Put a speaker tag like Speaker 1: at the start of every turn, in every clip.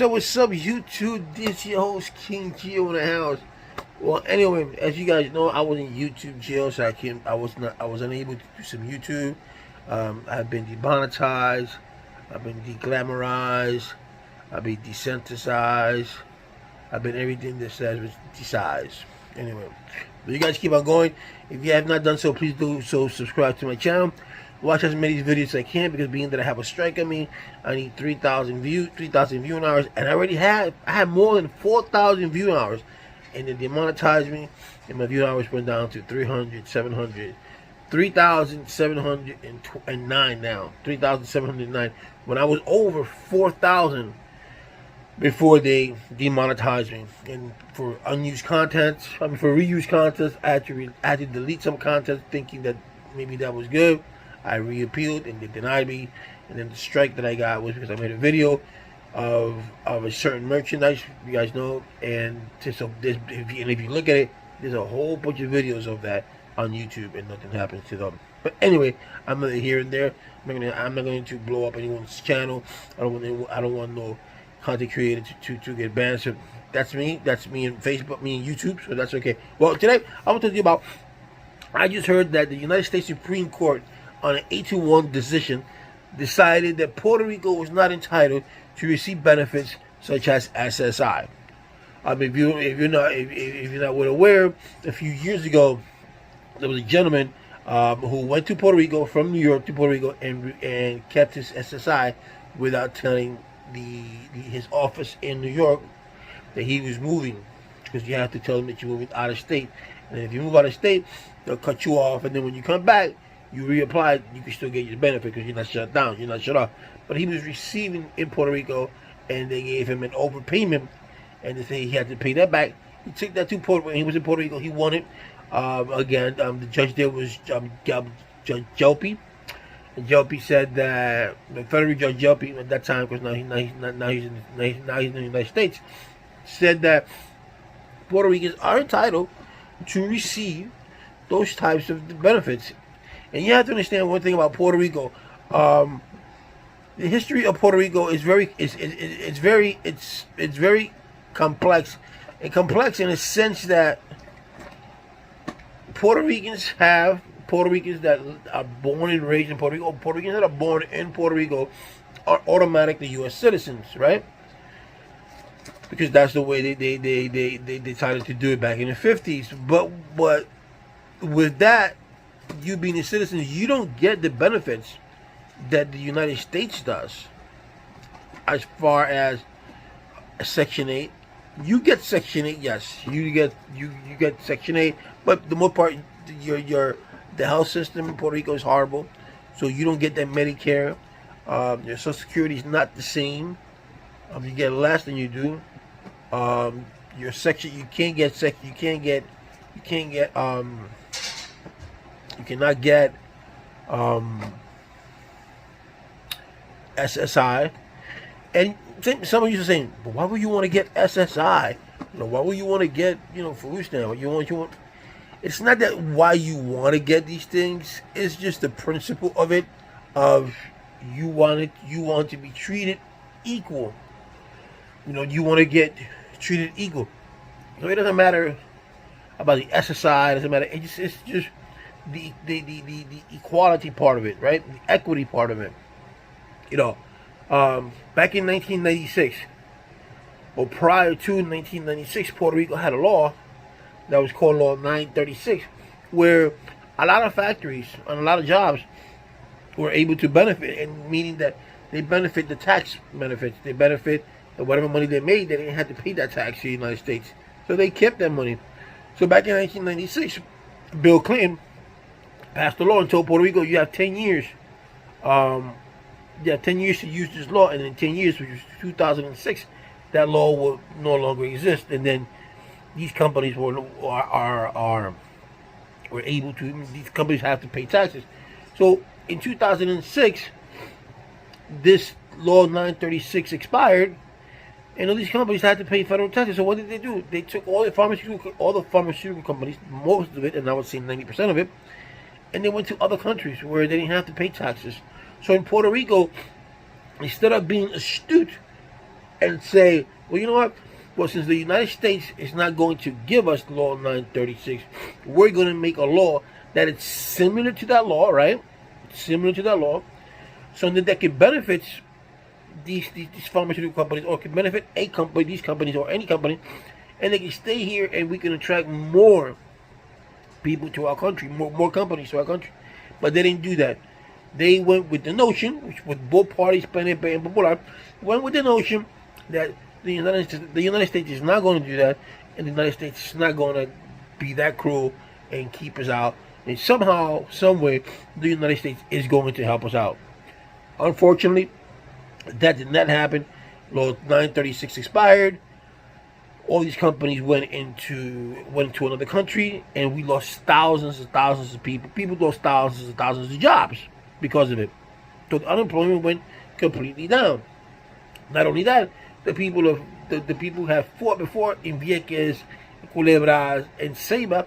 Speaker 1: what's up, YouTube? This your host, King Gio in the house. Well, anyway, as you guys know, I was in YouTube jail, so I was unable to do some YouTube. I've been demonetized, I've been deglamorized, I've been desensitized, I've been everything that says was desized. Anyway, but you guys keep on going. If you have not done so, please do so. Subscribe to my channel. Watch as many videos as I can, because being that I have a strike on me, I need 3,000 viewing hours, and I had more than 4,000 viewing hours, and they demonetized me, and my viewing hours went down to 3,709 now, 3,709, when I was over 4,000 before they demonetized me. And for unused content, for reused content, I had to delete some content thinking that maybe that was good. I reappealed and they denied me, and then the strike that I got was because I made a video of a certain merchandise, you guys know, and if you look at it, there's a whole bunch of videos of that on YouTube, and nothing happens to them. But anyway, I'm not here and there. I'm not going to blow up anyone's channel. I don't want no content creator to get banned. So that's me. That's me in Facebook, me in YouTube. So that's okay. Well, today I want to tell you about. I just heard that the United States Supreme Court, on an 8-1 decision, decided that Puerto Rico was not entitled to receive benefits such as SSI. I mean, if you're not well aware, a few years ago, there was a gentleman who went to Puerto Rico from New York to Puerto Rico and kept his SSI without telling his office in New York that he was moving, because you have to tell them that you're moving out of state, and if you move out of state, they'll cut you off, and then when you come back, you reapply, you can still get your benefit because you're not shut down, you're not shut off. But he was receiving in Puerto Rico, and they gave him an overpayment, and they say he had to pay that back. He took that to Puerto Rico. When he was in Puerto Rico, he won it. Again, the judge there was Judge Jelpy. And Jelpy said that the federal judge Jelpy at that time, because now he's in the United States, said that Puerto Ricans are entitled to receive those types of benefits. And you have to understand one thing about Puerto Rico. The history of Puerto Rico is very complex, and complex in a sense that Puerto Ricans that are born and raised in Puerto Rico, Puerto Ricans that are born in Puerto Rico are automatically U.S. citizens, right? Because that's the way they decided to do it back in the 50s. But with that, you being a citizen, you don't get the benefits that the United States does. As far as Section 8, you get Section 8, yes, you get Section 8, but the most part, the health system in Puerto Rico is horrible, so you don't get that Medicare. Your Social Security is not the same. You get less than you do. Your section, you cannot get SSI. And some of you are saying, but why would you want to get SSI? Why would you want to get, food stamp? You want. It's not that why you want to get these things. It's just the principle of it. Of you want to be treated equal. You want to get treated equal. So it doesn't matter about the SSI. It doesn't matter. It's just the equality part of it, right? The equity part of it. Back in 1996, or prior to 1996, Puerto Rico had a law that was called Law 936, where a lot of factories and a lot of jobs were able to benefit, and meaning that they benefit the tax benefits, they benefit whatever money they made, they didn't have to pay that tax to the United States, so they kept that money. So back in 1996, Bill Clinton passed a law and told Puerto Rico, you have 10 years. You have 10 years to use this law, and in 10 years, which was 2006, that law will no longer exist. And then these companies were able to. These companies have to pay taxes. So in 2006, this law 936 expired, and all these companies had to pay federal taxes. So what did they do? They took all the pharmaceutical companies, most of it, and I would say 90% of it, and they went to other countries where they didn't have to pay taxes. So in Puerto Rico, instead of being astute and say, well, you know what? Well, since the United States is not going to give us Law 936, we're going to make a law that is similar to that law, right? Similar to that law, so that can benefit these pharmaceutical companies, or can benefit a company, these companies, or any company, and they can stay here, and we can attract more people to our country, more companies to our country. But they didn't do that. They went with the notion, which with both parties, PNP and Popular, went with the notion that the United States is not going to do that, and the United States is not going to be that cruel and keep us out. And somehow, someway, the United States is going to help us out. Unfortunately, that did not happen. Law 936 expired. All these companies went into another country, and we lost thousands and thousands of people. People lost thousands and thousands of jobs because of it. So the unemployment went completely down. Not only that, the people who have fought before in Vieques, Culebras, and Saba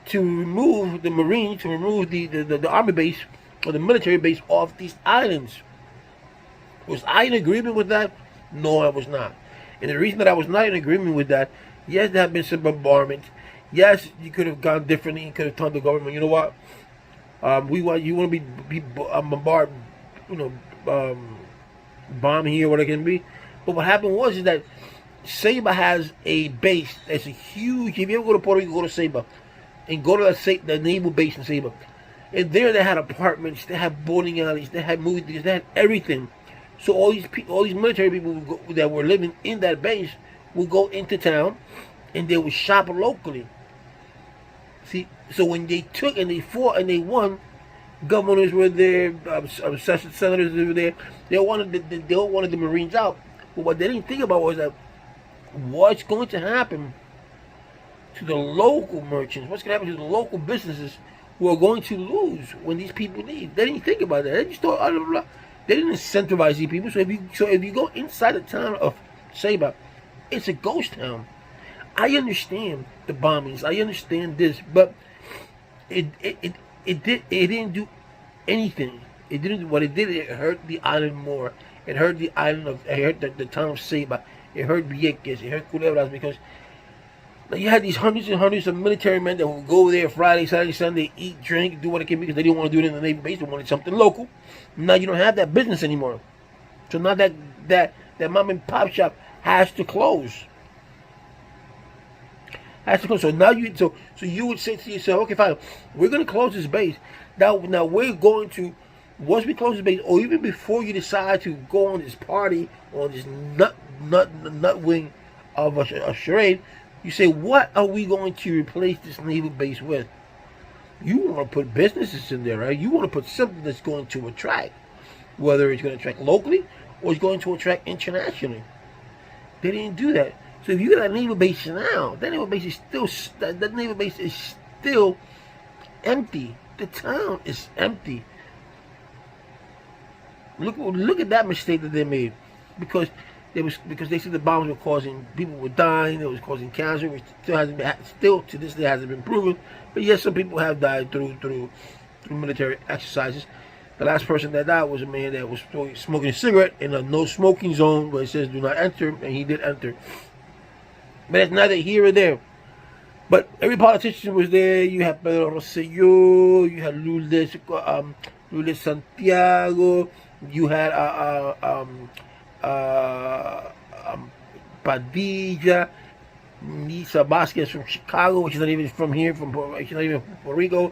Speaker 1: to remove the Marines, to remove the army base or the military base off these islands. Was I in agreement with that? No, I was not. And the reason that I was not in agreement with that, yes, there have been some bombardment. Yes, you could have gone differently. You could have told the government, you know what? You want to be bombarded, bomb here, what it can be. But what happened was is that Saba has a base that's a huge. If you ever go to Puerto Rico, go to Saba, and go to the naval base in Saba. And there they had apartments, they had bowling alleys, they had movie theaters, they had everything. So all these military people that were living in that base would go into town, and they would shop locally. See, so when they took and they fought and they won, governors were there, senators were there. They all wanted the Marines out. But what they didn't think about was that what's going to happen to the local merchants, what's going to happen to the local businesses who are going to lose when these people leave. They didn't think about that. They just thought, they didn't incentivize these people. So if you go inside the town of Saba, it's a ghost town. I understand the bombings. I understand this, but it didn't do anything. It didn't. What it did, it hurt the island more. It hurt the island it hurt the town of Saba. It hurt Vieques. It hurt Culebras, because you had these hundreds and hundreds of military men that would go there Friday, Saturday, Sunday, eat, drink, do what it can, because they didn't want to do it in the Navy base. They wanted something local. Now you don't have that business anymore. So now that mom and pop shop has to close. So now so you would say to yourself, okay, fine, we're going to close this base. Now we're going to, once we close this base, or even before you decide to go on this party, on this nut wing of a charade, you say, what are we going to replace this naval base with? You want to put businesses in there, right? You want to put something that's going to attract, whether it's going to attract locally or it's going to attract internationally. They didn't do that. So if you got a naval base now, that naval base is still empty. The town is empty. Look at that mistake that they made, because they said the bombs were causing, people were dying, it was causing cancer, which still to this day hasn't been proven. But yes, some people have died through military exercises. The last person that died was a man that was smoking a cigarette in a no smoking zone where it says do not enter, and he did enter. But it's neither here or there. But every politician was there. You had Pedro Rosselló, you had Lourdes Santiago, you had Padilla, Nisa Vasquez from Chicago, which is not even from here, she's not even from Puerto Rico.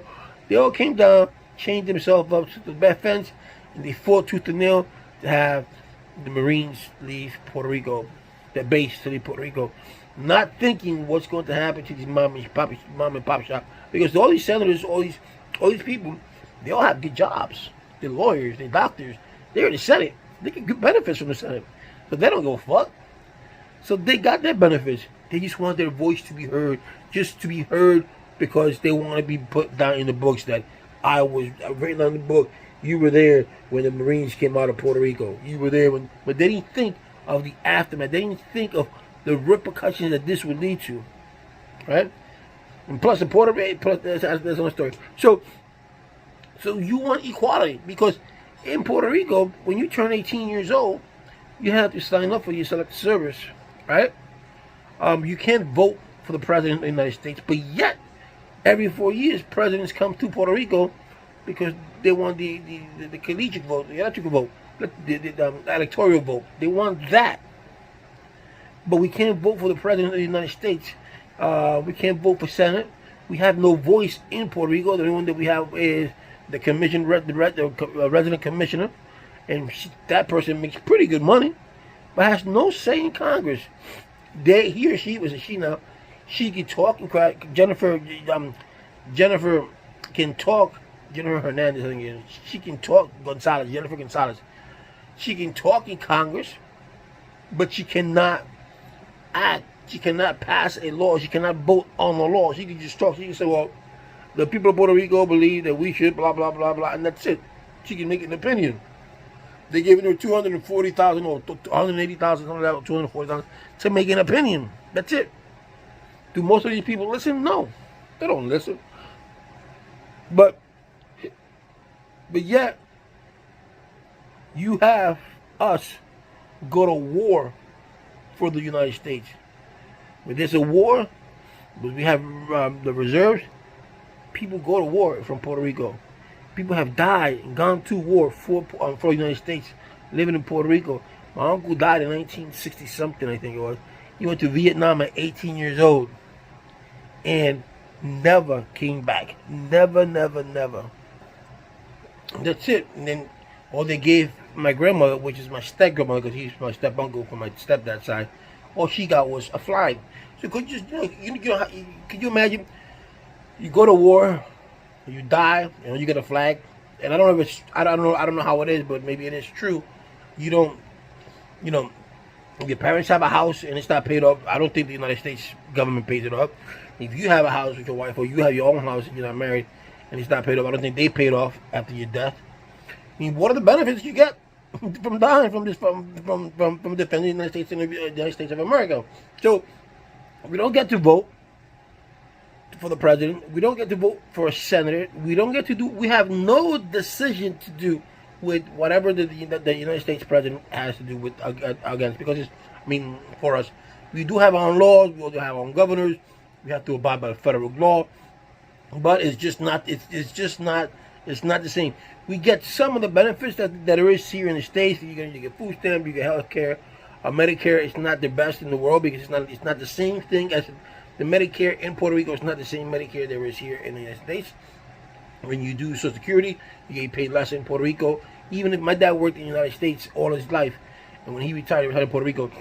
Speaker 1: They all came down, chained themselves up to the back fence, and they fought tooth and nail to have the Marines leave Puerto Rico, their base to leave Puerto Rico, not thinking what's going to happen to these mom and pop shop, because all these senators, all these people, they all have good jobs. They're lawyers, they're doctors, they're in the Senate, they get good benefits from the Senate, so they don't give a fuck. So they got their benefits. They just want their voice to be heard, just to be heard, because they want to be put down in the books that I was written on the book. You were there when the Marines came out of Puerto Rico. You were there but they didn't think of the aftermath. They didn't think of the repercussions that this would lead to, right? And plus, in Puerto Rico, that's another story. So you want equality, because in Puerto Rico, when you turn 18 years old, you have to sign up for your select service, right? You can't vote for the president of the United States, but yet every 4 years, presidents come to Puerto Rico because they want the collegiate vote, the electoral vote, the electoral vote. They want that. But we can't vote for the president of the United States. We can't vote for Senate. We have no voice in Puerto Rico. The only one that we have is the resident commissioner, and that person makes pretty good money, but has no say in Congress. He or she, was a she now, she can talk and cry. Jennifer can talk. Jennifer Hernandez, I think it is. She can talk. Jennifer Gonzalez. She can talk in Congress, but she cannot act. She cannot pass a law. She cannot vote on the law. She can just talk. She can say, well, the people of Puerto Rico believe that we should blah, blah, blah, blah, and that's it. She can make an opinion. They gave her $240,000 or $180,000, something like that, $240,000 to make an opinion. That's it. Do most of these people listen? No. They don't listen. But yet, you have us go to war for the United States. When there's a war, when we have the reserves, people go to war from Puerto Rico. People have died and gone to war for the United States, living in Puerto Rico. My uncle died in 1960-something, I think it was. He went to Vietnam at 18 years old and never came back. Never, never, never. That's it. And then all they gave my grandmother, which is my step-grandmother, because he's my step-uncle from my stepdad's side, all she got was a flag. So could you imagine? You go to war, you die, and you get a flag. And I don't know if it's, I don't know how it is, but maybe it is true. You don't, your parents have a house and it's not paid off. I don't think the United States government pays it off. If you have a house with your wife, or you have your own house and you're not married and it's not paid off, I don't think they paid off after your death. I mean, what are the benefits you get from dying from defending the United States and the United States of America? So we don't get to vote for the president. We don't get to vote for a senator. We don't get to do. We have no decision to do with whatever the United States president has to do with against. Because it's, for us, we do have our own laws. We also have our own governors. We have to abide by the federal law. But it's just not. It's just not. It's not the same. We get some of the benefits that there is here in the States. You get food stamp. You get health care. Medicare is not the best in the world because it's not the same thing as the Medicare in Puerto Rico. It's not the same Medicare there is here in the United States. When you do Social Security, you get paid less in Puerto Rico. Even if my dad worked in the United States all his life, and when he retired in Puerto Rico,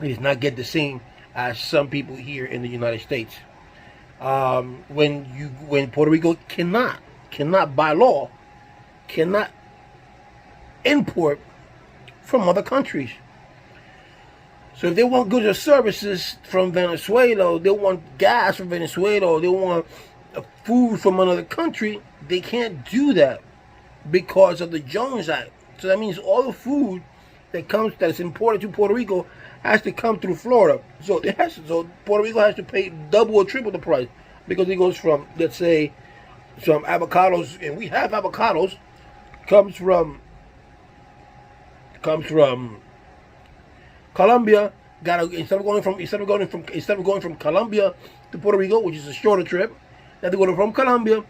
Speaker 1: he does not get the same as some people here in the United States. When Puerto Rico cannot by law, cannot import from other countries. So if they want goods or services from Venezuela, they want gas from Venezuela, they want food from another country, they can't do that because of the Jones Act. So that means all the food that's imported to Puerto Rico has to come through Florida. So Puerto Rico has to pay double or triple the price because it goes from, let's say, some avocados, and we have avocados, comes from Colombia. Instead of going from Colombia to Puerto Rico, which is a shorter trip, they have to go from Colombia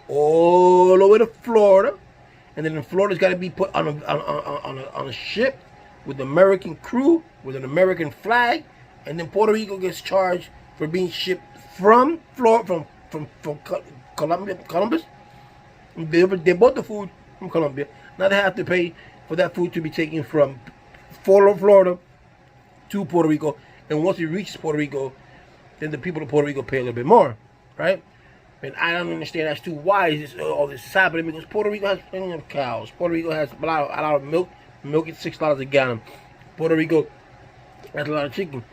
Speaker 1: all the way to Florida, and then in Florida's got to be put on a ship with an American crew with an American flag, and then Puerto Rico gets charged for being shipped from Florida, from Columbus. They bought the food from Colombia. Now they have to pay for that food to be taken from Florida to Puerto Rico, and once it reaches Puerto Rico, then the people of Puerto Rico pay a little bit more, right? And I don't understand as to why all this is happening, because Puerto Rico has plenty of cows. Puerto Rico has a lot of milk. Milk is $6 a gallon. Puerto Rico has a lot of chicken.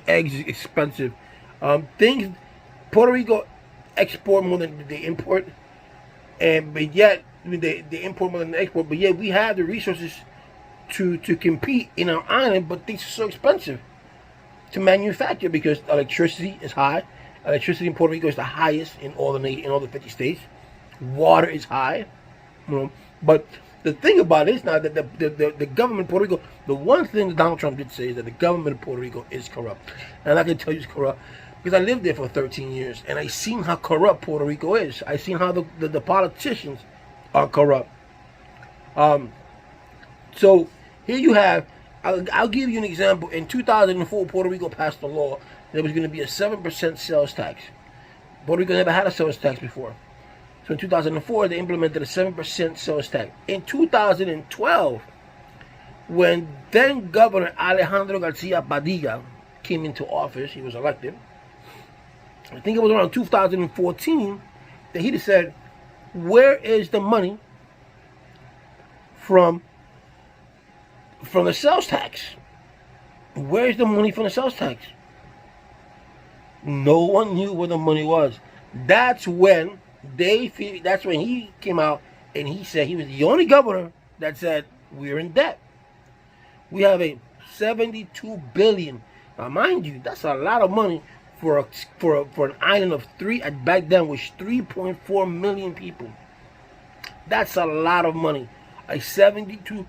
Speaker 1: Eggs is expensive. Puerto Rico export more than they import, but yet they import more than they export. But yet we have the resources to compete in our island, but things are so expensive to manufacture because electricity is high. Electricity in Puerto Rico is the highest in all the 50 states. Water is high, but the thing about it is now that the government of Puerto Rico, the one thing that Donald Trump did say is that the government of Puerto Rico is corrupt. And I can tell you it's corrupt because I lived there for 13 years and I seen how corrupt Puerto Rico is. I seen how the politicians are corrupt. So here you have, I'll give you an example. In 2004, Puerto Rico passed a law there was going to be a 7% sales tax. Puerto Rico never had a sales tax before. So in 2004, they implemented a 7% sales tax. In 2012, when then Governor Alejandro Garcia Padilla came into office, he was elected, I think it was around 2014, that he just said, where is the money from the sales tax? Where's the money from the sales tax? No one knew where the money was. That's when he came out and he said he was the only governor that said we're in debt. We have a $72 billion. Now, mind you, that's a lot of money for an island of back then was 3.4 million people. That's a lot of money. A $72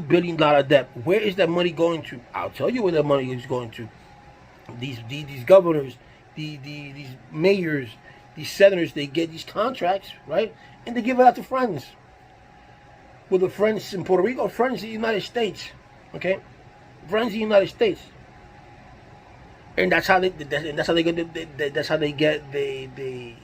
Speaker 1: billion debt. Where is that money going to? I'll tell you where that money is going to. These governors, these mayors, these senators, they get these contracts, right? And they give it out to friends. With the friends in Puerto Rico, friends in the United States. Okay? Friends in the United States. And that's how they get the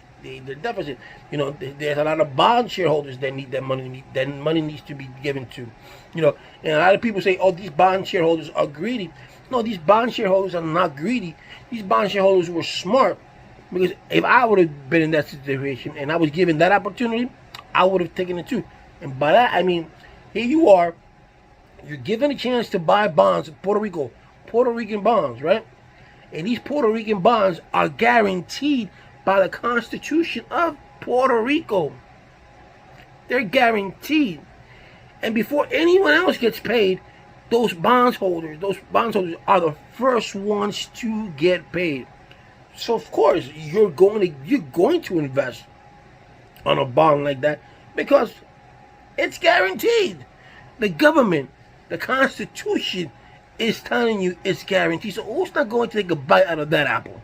Speaker 1: deficit. You know, there's a lot of bond shareholders that need that money. That money needs to be given to. You know, and a lot of people say, oh, these bond shareholders are greedy. No, these bond shareholders are not greedy. These bond shareholders were smart. Because if I would have been in that situation and I was given that opportunity, I would have taken it too. And by that, I mean, here you are, you're given a chance to buy bonds in Puerto Rico, Puerto Rican bonds, right? And these Puerto Rican bonds are guaranteed by the Constitution of Puerto Rico. They're guaranteed. And before anyone else gets paid, those bondholders are the first ones to get paid. So of course you're going to invest on a bond like that because it's guaranteed. The government, the Constitution is telling you it's guaranteed. So who's not going to take a bite out of that apple?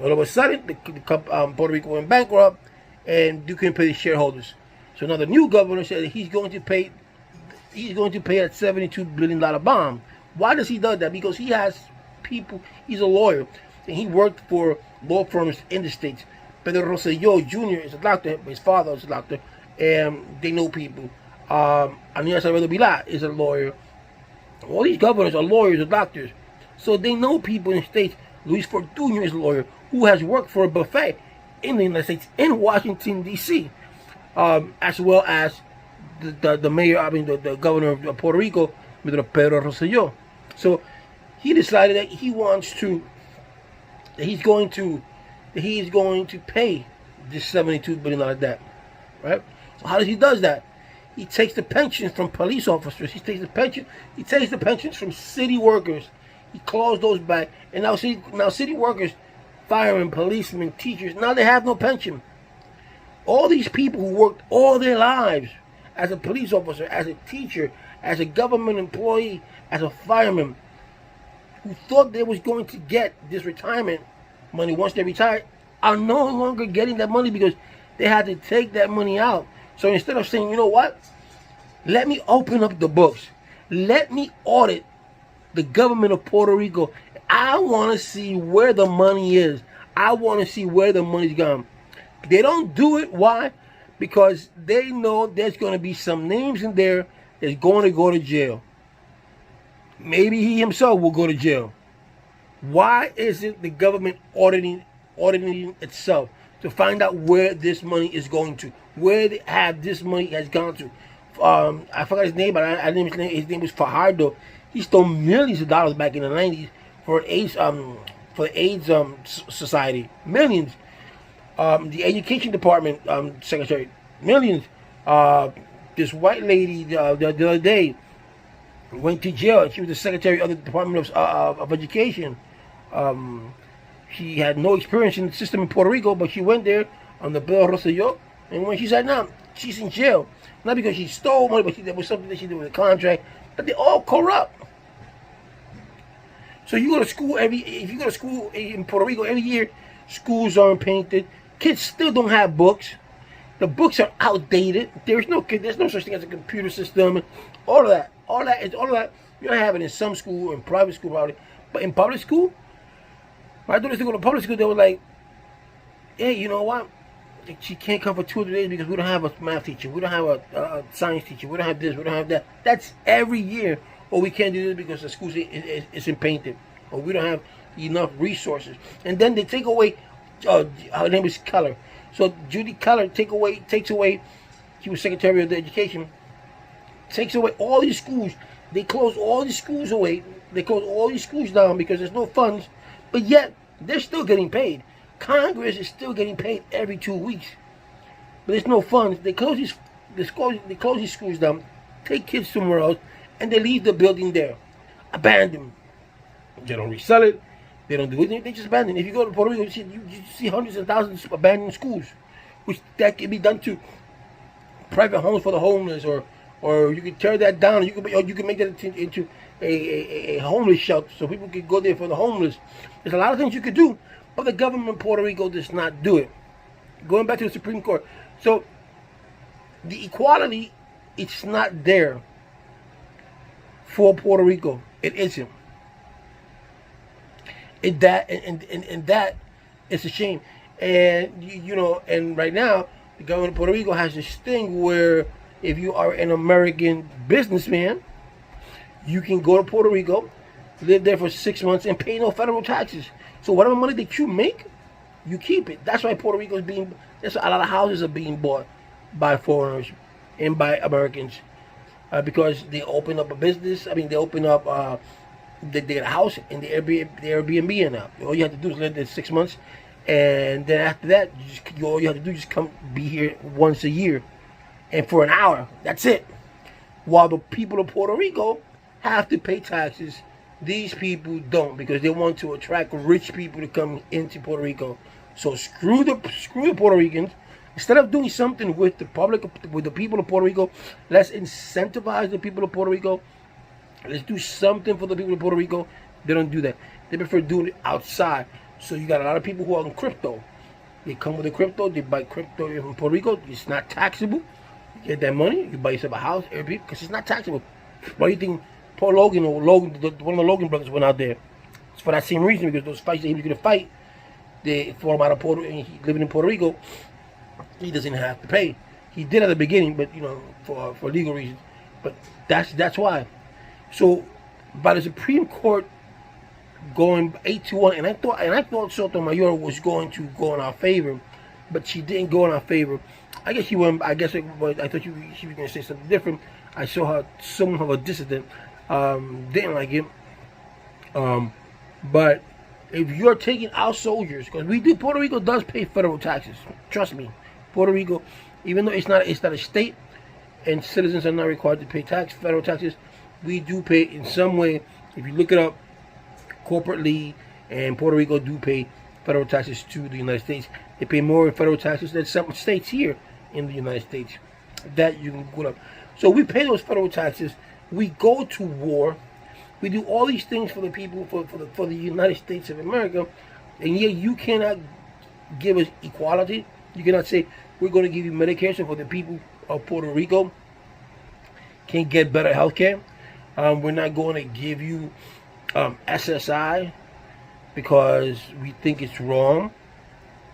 Speaker 1: All of a sudden, Puerto Rico went bankrupt, and you couldn't pay the shareholders. So now the new governor said that he's going to pay that $72 billion bond. Why does he do that? Because he has people. He's a lawyer, and he worked for law firms in the States. Pedro Rosselló Jr. is a doctor. His father is a doctor, and they know people. Aníbal Sabedo Vilá is a lawyer. All these governors are lawyers or doctors. So they know people in the States. Luis Fortuño is a lawyer who has worked for a buffet in the United States, in Washington, D.C., as well as the mayor, the governor of Puerto Rico, Pedro Rosselló. So he decided that he's going to pay this $72 billion debt, right? So how does he does that? He takes the pensions from police officers. He takes the pensions from city workers. He claws those back, and now city workers, firemen, policemen, teachers, now they have no pension. All these people who worked all their lives as a police officer, as a teacher, as a government employee, as a fireman, who thought they was going to get this retirement money once they retired, are no longer getting that money because they had to take that money out. So instead of saying, you know what, let me open up the books, let me audit the government of Puerto Rico, I want to see where the money is. I want to see where the money's gone. They don't do it. Why? Because they know there's going to be some names in there that's going to go to jail. Maybe he himself will go to jail. Why isn't the government auditing itself to find out where this money is going to? Where this money has gone to? I forgot his name, but I didn't his name. His name was Fajardo. He stole millions of dollars back in the 90s for the AIDS society. Millions. The education department secretary. Millions. This white lady the other day went to jail. She was the secretary of the Department of Education. She had no experience in the system in Puerto Rico, but she went there on the Pedro Rosselló, and when she said, "No, she's in jail. Not because she stole money, but there was something that she did with a contract. But they're all corrupt. So you go to school if you go to school in Puerto Rico every year, schools aren't painted. Kids still don't have books. The books are outdated. There's no such thing as a computer system. All of that. You don't have it in some school, in private school probably. But in public school, when I used to go to public school, they were like, hey, you know what? She can't come for 2 or 3 days because we don't have a math teacher. We don't have a science teacher. We don't have this. We don't have that. That's every year. Or we can't do this because the school isn't painted. Or we don't have enough resources. And then they take away, her name is Keller. So Judy Keller takes away, she was Secretary of the Education, takes away all these schools. They close all these schools away. They close all these schools down because there's no funds. But yet, they're still getting paid. Congress is still getting paid every 2 weeks. But there's no funds. They close these schools down, take kids somewhere else, and they leave the building there. Abandoned. They don't resell it. They don't do anything. They just abandon. If you go to Puerto Rico, you see hundreds and thousands of abandoned schools, which that can be done to private homes for the homeless, or you can tear that down. You can make that into a homeless shelter, so people can go there for the homeless. There's a lot of things you could do, but the government of Puerto Rico does not do it. Going back to the Supreme Court, so the equality, it's not there for Puerto Rico. It isn't. And that it's a shame. And and right now the government of Puerto Rico has this thing where if you are an American businessman, you can go to Puerto Rico, live there for 6 months, and pay no federal taxes. So whatever money that you make, you keep it. That's why Puerto Rico that's why a lot of houses are being bought by foreigners and by Americans, because they open up a business. I mean, they open up. They get a house and the Airbnb in now. All you have to do is live there 6 months, and then after that, all you have to do is just come be here once a year, and for an hour. That's it. While the people of Puerto Rico have to pay taxes, these people don't, because they want to attract rich people to come into Puerto Rico. So screw the Puerto Ricans. Instead of doing something with the public, with the people of Puerto Rico, let's incentivize the people of Puerto Rico. Let's do something for the people of Puerto Rico. They don't do that. They prefer doing it outside. So you got a lot of people who are on crypto. They come with the crypto. They buy crypto from Puerto Rico. It's not taxable. You get that money. You buy yourself a house, Airbnb, because it's not taxable. Why do you think Paul Logan or one of the Logan brothers went out there? It's for that same reason, because those fights that he was going to fight, they fought him out of Puerto Rico. Living in Puerto Rico, he doesn't have to pay. He did at the beginning, but for legal reasons. But that's why. So, by the Supreme Court going 8-1, and I thought Sotomayor was going to go in our favor, but she didn't go in our favor. I guess she went. I thought she was going to say something different. I saw her, some of a dissident, didn't like it. But if you're taking our soldiers, because Puerto Rico does pay federal taxes. Trust me, Puerto Rico, even though it's not a state, and citizens are not required to pay federal taxes. We do pay in some way. If you look it up, corporately, and Puerto Rico do pay federal taxes to the United States. They pay more in federal taxes than some states here in the United States. That you can go up. So we pay those federal taxes. We go to war. We do all these things for the people, for the United States of America, and yet you cannot give us equality. You cannot say we're going to give you Medicare so for the people of Puerto Rico can get better health care. We're not going to give you SSI because we think it's wrong.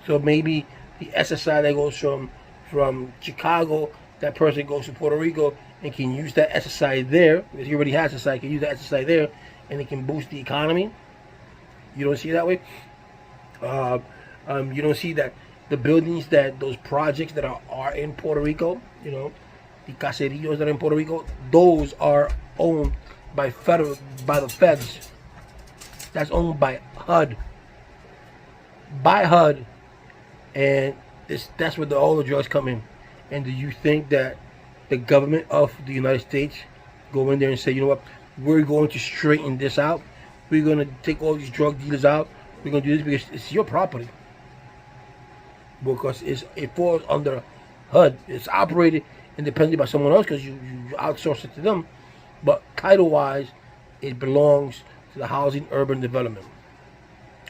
Speaker 1: So maybe the SSI that goes from Chicago, that person goes to Puerto Rico and can use that SSI there, because he already has SSI, can use that SSI there, and it can boost the economy. You don't see it that way. You don't see that the buildings, those projects that are in Puerto Rico, the caseríos that are in Puerto Rico, those are owned by the feds. That's owned by HUD. And that's where all the drugs come in. And do you think that the government of the United States go in there and say, you know what, we're going to straighten this out. We're going to take all these drug dealers out. We're going to do this because it's your property. Because it falls under HUD. It's operated independently by someone else because you outsource it to them. But title-wise, it belongs to the Housing Urban Development.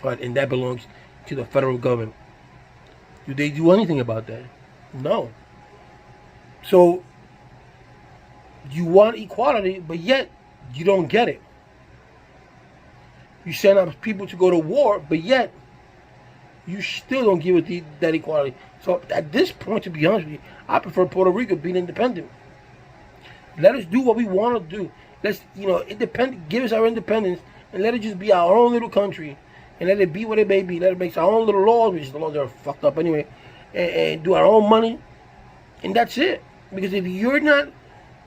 Speaker 1: Right, and that belongs to the federal government. Do they do anything about that? No. So, you want equality, but yet you don't get it. You send out people to go to war, but yet you still don't give it that equality. So at this point, to be honest with you, I prefer Puerto Rico being independent. Let us do what we want to do. Let's, give us our independence and let it just be our own little country and let it be what it may be. Let it make our own little laws, which the laws are fucked up anyway, and do our own money, and that's it. Because if you're not,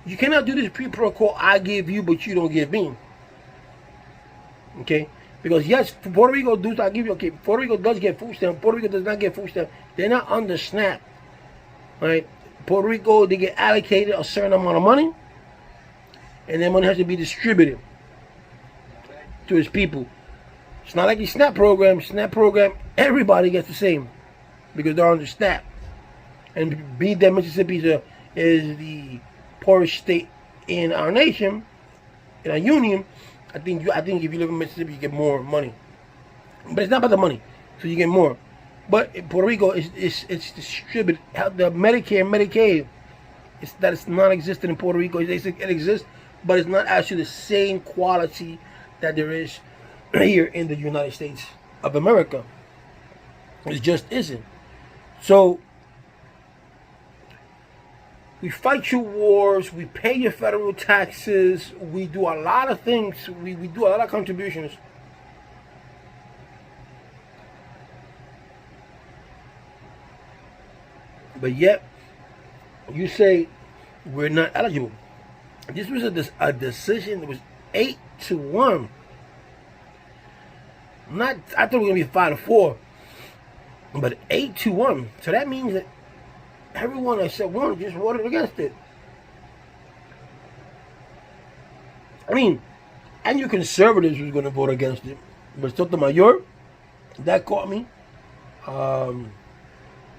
Speaker 1: you cannot do this pro quo, I give you, but you don't give me. Okay? Because yes, Puerto Rico does not give you, okay, Puerto Rico does get food stamp. Puerto Rico does not get food stamp. They're not under SNAP. Right? Puerto Rico, they get allocated a certain amount of money, and that money has to be distributed to its people. It's not like the SNAP program. SNAP program, everybody gets the same because they're under SNAP. And being that Mississippi is the poorest state in our nation, in our union, I think if you live in Mississippi, you get more money. But it's not about the money, so you get more. But in Puerto Rico, it's distributed. The Medicare and Medicaid, it's non-existent in Puerto Rico. It exists, but it's not actually the same quality that there is here in the United States of America. It just isn't. So we fight your wars, we pay your federal taxes, we do a lot of things, we do a lot of contributions. But yet, you say we're not eligible. This was a decision that was 8-1. I thought it was going to be 5-4, but 8-1. So that means that everyone that said one just voted against it. I mean, and your conservatives was going to vote against it. But Sotomayor, that caught me.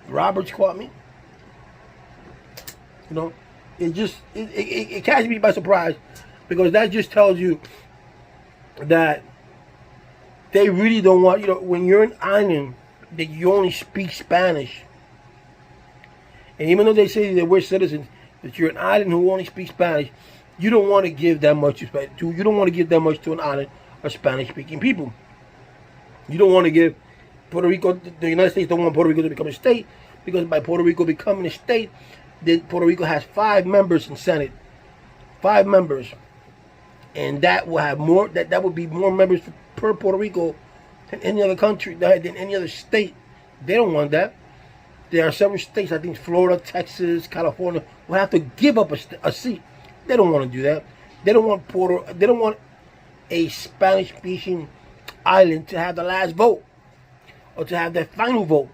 Speaker 1: Roberts caught me. It catches me by surprise, because that just tells you that they really don't want, when you're an island, that you only speak Spanish. And even though they say that we're citizens, that you're an island who only speaks Spanish, you don't want to give that much to an island of Spanish-speaking people. You don't want to give Puerto Rico, the United States don't want Puerto Rico to become a state, because by Puerto Rico becoming a state, then Puerto Rico has 5 members in Senate. 5 members. And that will have more, that would be more members per Puerto Rico than any other country, than any other state. They don't want that. There are several states, I think Florida, Texas, California, will have to give up a seat. They don't want to do that. They don't want a Spanish-speaking island to have the last vote, or to have that final vote,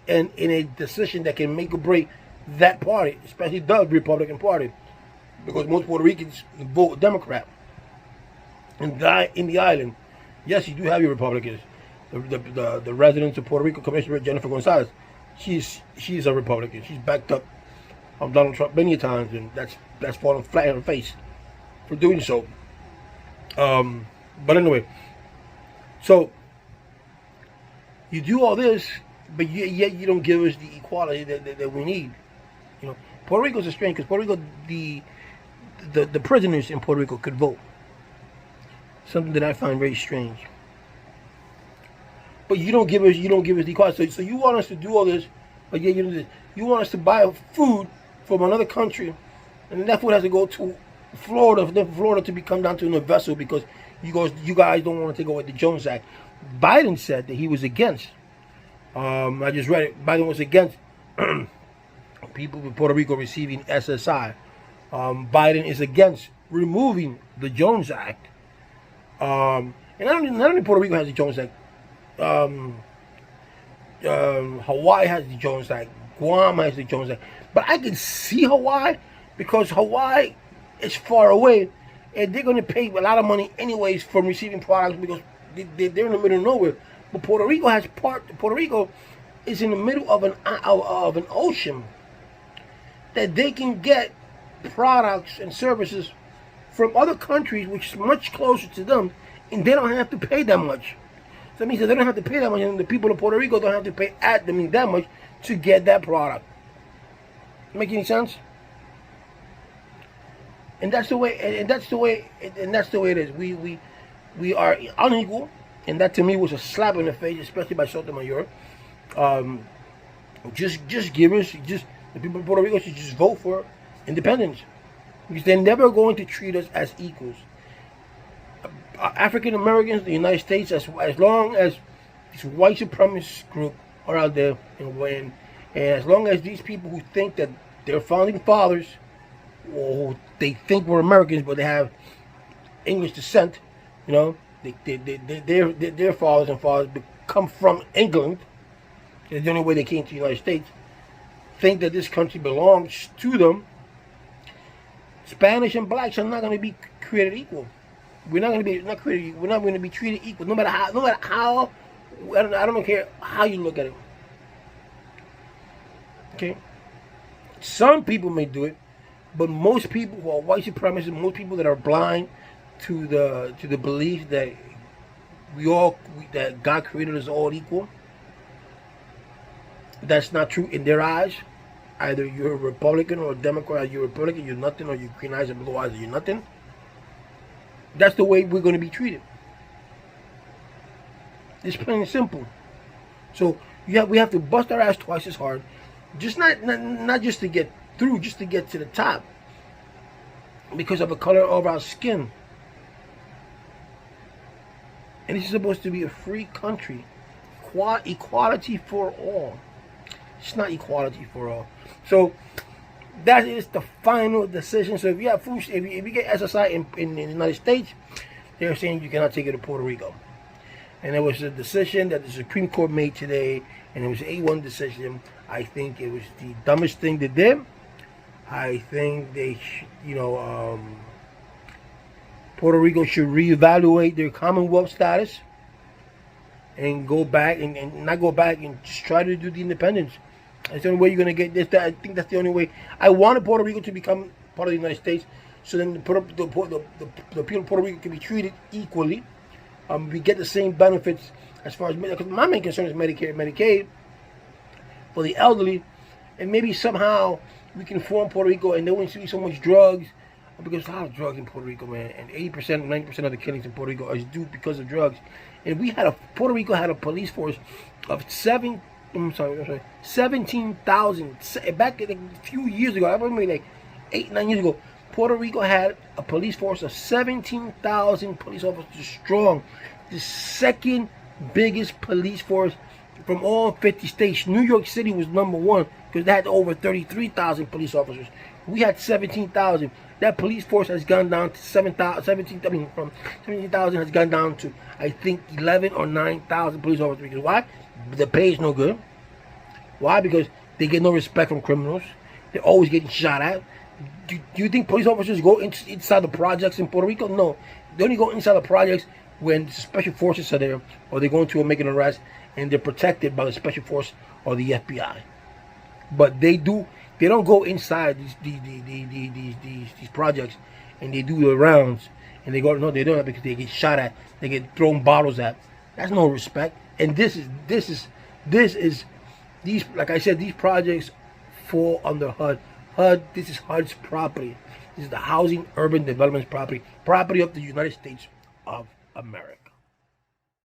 Speaker 1: and in a decision that can make or break that party, especially the Republican Party, because most Puerto Ricans vote Democrat. And in the island, yes, you do have your Republicans. The residents of Puerto Rico, Commissioner Jennifer Gonzalez, she's a Republican. She's backed up Donald Trump many times, and that's fallen flat on her face for doing so. But anyway, so you do all this, but yet you don't give us the equality that we need. Puerto Rico's a strange, because Puerto Rico, the prisoners in Puerto Rico could vote. Something that I find very strange. But you don't give us the equality. So you want us to do all this, but yet you want us to buy food from another country, and then that food has to go to Florida, for Florida to come down to a vessel, because you guys don't want to take away the Jones Act. Biden said that he was against. I just read it. Biden was against people in Puerto Rico receiving SSI. Biden is against removing the Jones Act. And not only Puerto Rico has the Jones Act. Hawaii has the Jones Act. Guam has the Jones Act. But I can see Hawaii, because Hawaii is far away, and they're going to pay a lot of money anyways from receiving products, because they're in the middle of nowhere. But Puerto Rico is in the middle of an ocean. that they can get products and services from other countries which is much closer to them, and they don't have to pay that much. So that means that they don't have to pay that much, and the people of Puerto Rico don't have to pay that much to get that product. Make any sense? And that's the way. And that's the way. And that's the way it is. We are unequal, and that to me was a slap in the face, especially by Sotomayor. Just give us, the people of Puerto Rico should just vote for independence, because they're never going to treat us as equals. African Americans, the United States, as long as this white supremacist group are out there and as long as these people who think that they're founding fathers, or they think we're Americans but they have English descent, you know, their fathers and fathers come from England. It's the only way they came to the United States. Think that this country belongs to them. Spanish and blacks are not going to be created equal. We're not going to be We're not going to be treated equal, no matter how. I don't care how you look at it. Okay. Some people may do it, but most people who are white supremacists, most people that are blind to the belief that that God created us all equal. That's not true in their eyes. Either you're a Republican or a Democrat. You're a Republican, you're nothing, or you're green eyes and blue eyes, you're nothing. That's the way we're going to be treated. It's plain and simple. So we have to bust our ass twice as hard, just not just to get through, just to get to the top, because of the color of our skin. And this is supposed to be a free country, equality for all. It's not equality for all. So that is the final decision. So if you have food, if you get SSI in the United States, they're saying you cannot take it to Puerto Rico. And it was a decision that the Supreme Court made today, and it was an 8-1 decision. I think it was the dumbest thing they did. I think they, Puerto Rico should reevaluate their Commonwealth status and go back and not go back and just try to do the independence. That's the only way you're going to get this. I think that's the only way. I wanted Puerto Rico to become part of the United States, so then the people of Puerto Rico can be treated equally. We get the same benefits as far as, because my main concern is Medicare and Medicaid for the elderly, and maybe somehow we can form Puerto Rico and there won't be so much drugs, because there's a lot of drugs in Puerto Rico, man, and 80%, 90% of the killings in Puerto Rico are due because of drugs. And Puerto Rico had a police force of 17,000 back a few years ago. I remember like 8-9 years ago. Puerto Rico had a police force of 17,000 police officers strong, the second biggest police force from all 50 states. New York City was number one because they had over 33,000 police officers. We had 17,000. That police force has gone down to 17,000 has gone down to, I think, 11 or 9,000 police officers. Because why? The pay is no good. Why? Because they get no respect from criminals. They're always getting shot at. Do you think police officers go inside the projects in Puerto Rico? No. They only go inside the projects when special forces are there, or they go into make an arrest and they're protected by the special force or the FBI. But they don't go inside these projects and they do the rounds and they go, no, they don't, because they get shot at, they get thrown bottles at. That's no respect. And this is these, like I said, these projects fall under HUD. This is HUD's property. This is the Housing Urban Development property of the United States of America.